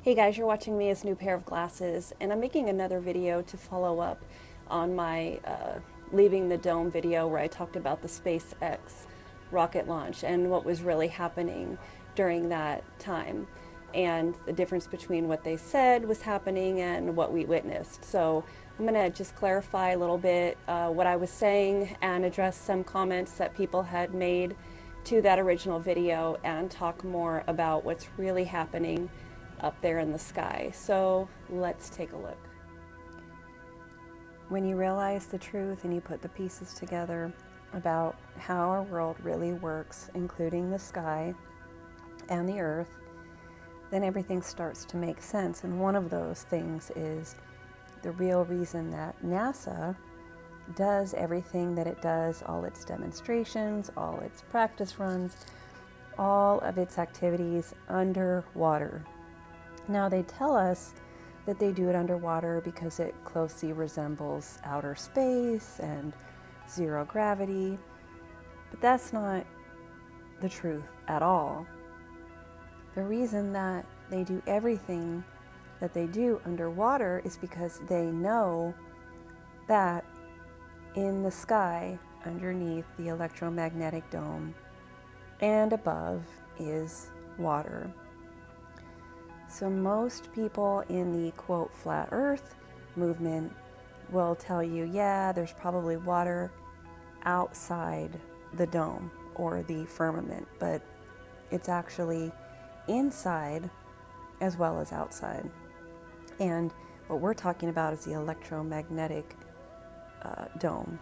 Hey guys, you're watching me as New Pair of Glasses, and I'm making another video to follow up on my Leaving the Dome video where I talked about the SpaceX rocket launch and what was really happening during that time, and the difference between what they said was happening and what we witnessed. So I'm going to just clarify a little bit what I was saying and address some comments that people had made to that original video and talk more about what's really happening up there in the sky. So let's take a look. When you realize the truth and you put the pieces together about how our world really works, including the sky and the earth, then everything starts to make sense. And one of those things is the real reason that NASA does everything that it does, all its demonstrations, all its practice runs, all of its activities underwater. Now, they tell us that they do it underwater because it closely resembles outer space and zero gravity, but that's not the truth at all. The reason that they do everything that they do underwater is because they know that in the sky, underneath the electromagnetic dome and above, is water. So most people in the quote flat earth movement will tell you, yeah, there's probably water outside the dome or the firmament, but it's actually inside as well as outside. And what we're talking about is the electromagnetic dome.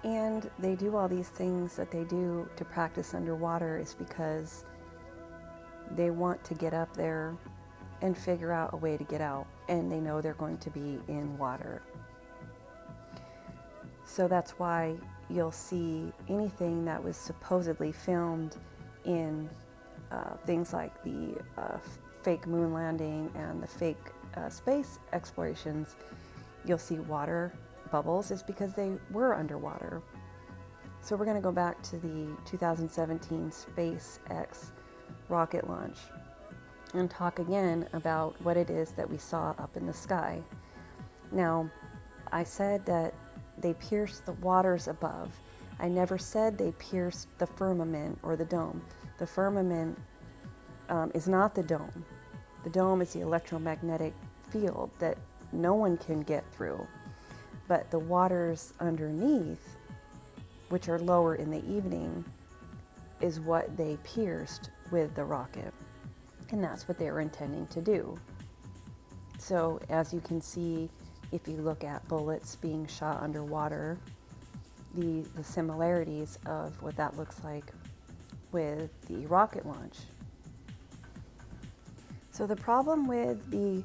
And they do all these things that they do to practice underwater is because they want to get up there and figure out a way to get out, and they know they're going to be in water. So that's why you'll see anything that was supposedly filmed in things like the fake moon landing and the fake space explorations, you'll see water bubbles is because they were underwater. So we're going to go back to the 2017 SpaceX rocket launch and talk again about what it is that we saw up in the sky. Now, I said that they pierced the waters above. I never said they pierced the firmament or the dome. The firmament is not the dome. The dome is the electromagnetic field that no one can get through. But the waters underneath, which are lower in the evening, is what they pierced with the rocket. And that's what they were intending to do. So as you can see, if you look at bullets being shot underwater, the similarities of what that looks like with the rocket launch. So the problem with the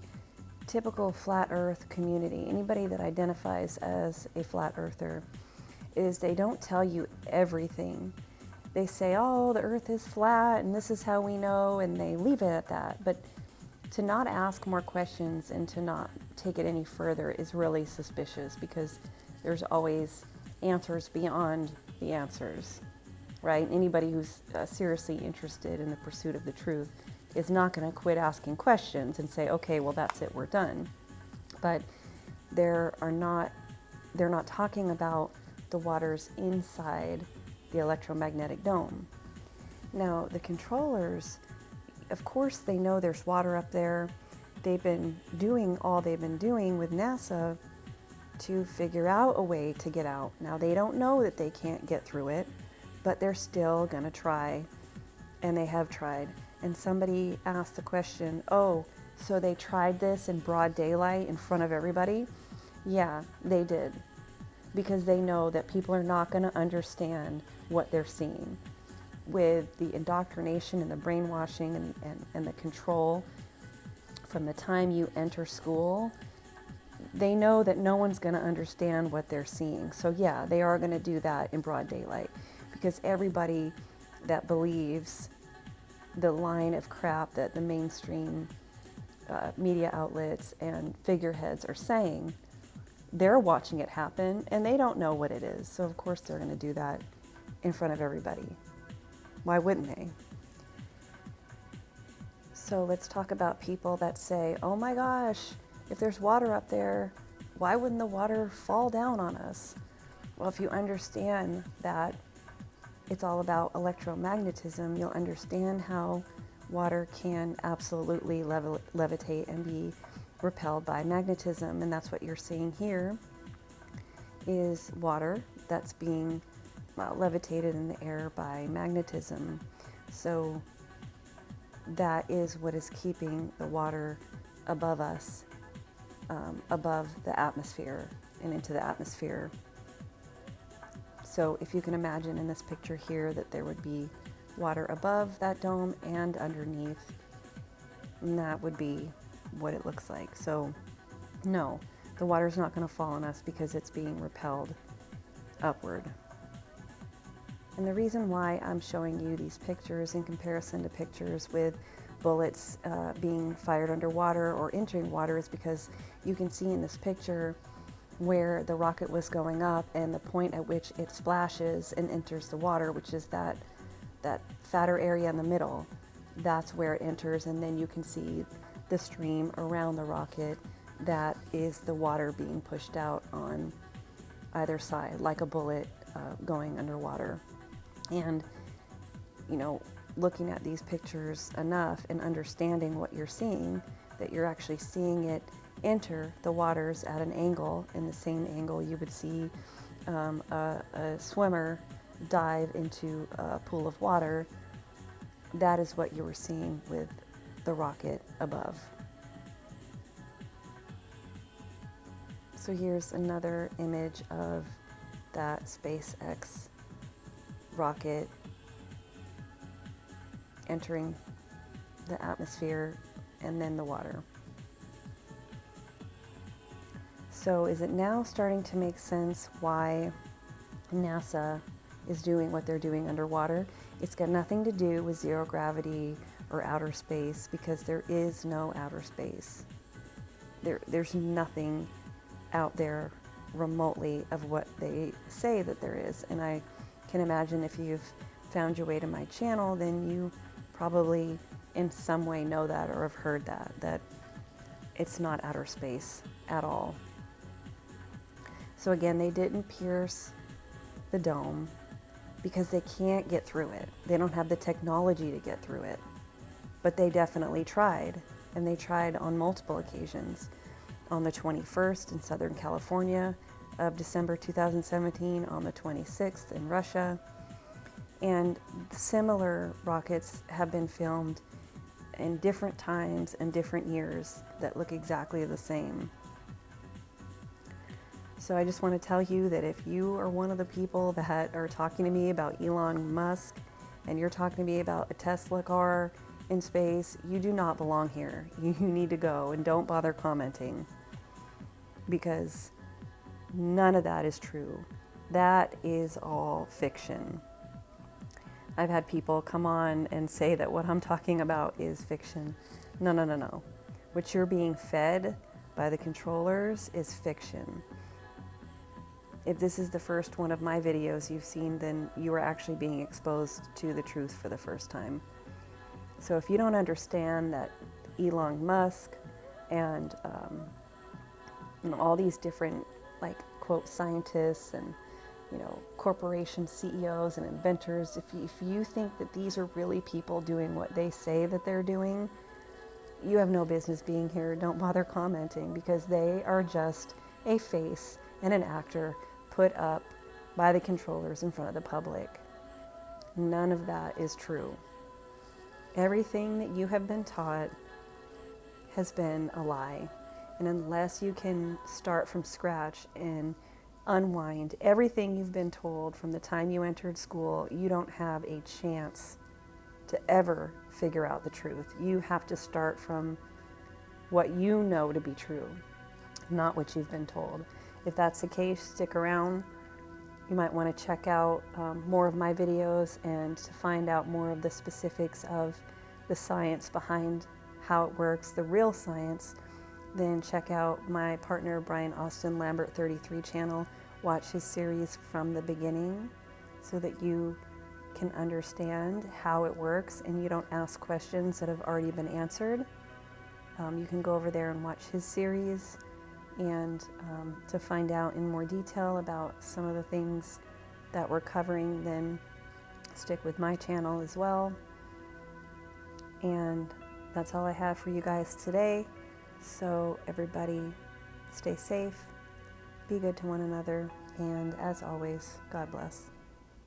typical flat earth community, anybody that identifies as a flat earther, is they don't tell you everything. They say, oh, the earth is flat and this is how we know, and they leave it at that. But to not ask more questions and to not take it any further is really suspicious, because there's always answers beyond the answers, right? Anybody who's seriously interested in the pursuit of the truth is not going to quit asking questions and say, okay, well, that's it, we're done. But they're not talking about the waters inside the electromagnetic dome. Now, the controllers, of course, they know there's water up there. They've been doing all they've been doing with NASA to figure out a way to get out. Now, they don't know that they can't get through it, but they're still going to try, and they have tried. And somebody asked the question, oh, so they tried this in broad daylight in front of everybody? Yeah, they did. Because they know that people are not going to understand what they're seeing. With the indoctrination and the brainwashing and the control from the time you enter school, they know that no one's going to understand what they're seeing. So yeah, they are going to do that in broad daylight, because everybody that believes the line of crap that the mainstream media outlets and figureheads are saying, they're watching it happen and they don't know what it is. So of course they're going to do that in front of everybody. Why wouldn't they? So let's talk about people that say, oh my gosh, if there's water up there, why wouldn't the water fall down on us? Well, if you understand that it's all about electromagnetism, you'll understand how water can absolutely levitate and be repelled by magnetism. And that's what you're seeing here is water that's being levitated in the air by magnetism. So that is what is keeping the water above us, above the atmosphere and into the atmosphere. So if you can imagine in this picture here that there would be water above that dome and underneath, and that would be what it looks like. So no, the water's not going to fall on us because it's being repelled upward. And the reason why I'm showing you these pictures in comparison to pictures with bullets being fired underwater or entering water is because you can see in this picture where the rocket was going up and the point at which it splashes and enters the water, which is that fatter area in the middle. That's where it enters, and then you can see the stream around the rocket. That is the water being pushed out on either side, like a bullet going underwater. And, you know, looking at these pictures enough and understanding what you're seeing, that you're actually seeing it enter the waters at an angle, in the same angle you would see a swimmer dive into a pool of water. That is what you were seeing with the rocket above. So here's another image of that SpaceX rocket entering the atmosphere and then the water. So is it now starting to make sense why NASA is doing what they're doing underwater? It's got nothing to do with zero gravity or outer space, because there is no outer space. There's nothing out there remotely of what they say that there is. And I can imagine if you've found your way to my channel, then you probably in some way know that or have heard that it's not outer space at all. So again, they didn't pierce the dome because they can't get through it. They don't have the technology to get through it. But they definitely tried, and they tried on multiple occasions. On the 21st in Southern California of December 2017, on the 26th in Russia. And similar rockets have been filmed in different times and different years that look exactly the same. So I just want to tell you that if you are one of the people that are talking to me about Elon Musk and you're talking to me about a Tesla car in space, you do not belong here. You need to go, and don't bother commenting, because none of that is true. That is all fiction. I've had people come on and say that what I'm talking about is fiction. No. What you're being fed by the controllers is fiction. If this is the first one of my videos you've seen, then you are actually being exposed to the truth for the first time. So if you don't understand that Elon Musk and all these different, like, quote, scientists and, you know, corporation CEOs and inventors, if you think that these are really people doing what they say that they're doing, you have no business being here. Don't bother commenting, because they are just a face and an actor put up by the controllers in front of the public. None of that is true. Everything that you have been taught has been a lie. And unless you can start from scratch and unwind everything you've been told from the time you entered school, you don't have a chance to ever figure out the truth. You have to start from what you know to be true, not what you've been told. If that's the case, stick around. You might want to check out more of my videos, and to find out more of the specifics of the science behind how it works, the real science, then check out my partner Brianaustinlambert33 Channel. Watch his series from the beginning so that you can understand how it works and you don't ask questions that have already been answered, you can go over there and watch his series, and to find out in more detail about some of the things that we're covering, then stick with my channel as well. And that's all I have for you guys today. So everybody stay safe, be good to one another, and as always, God bless.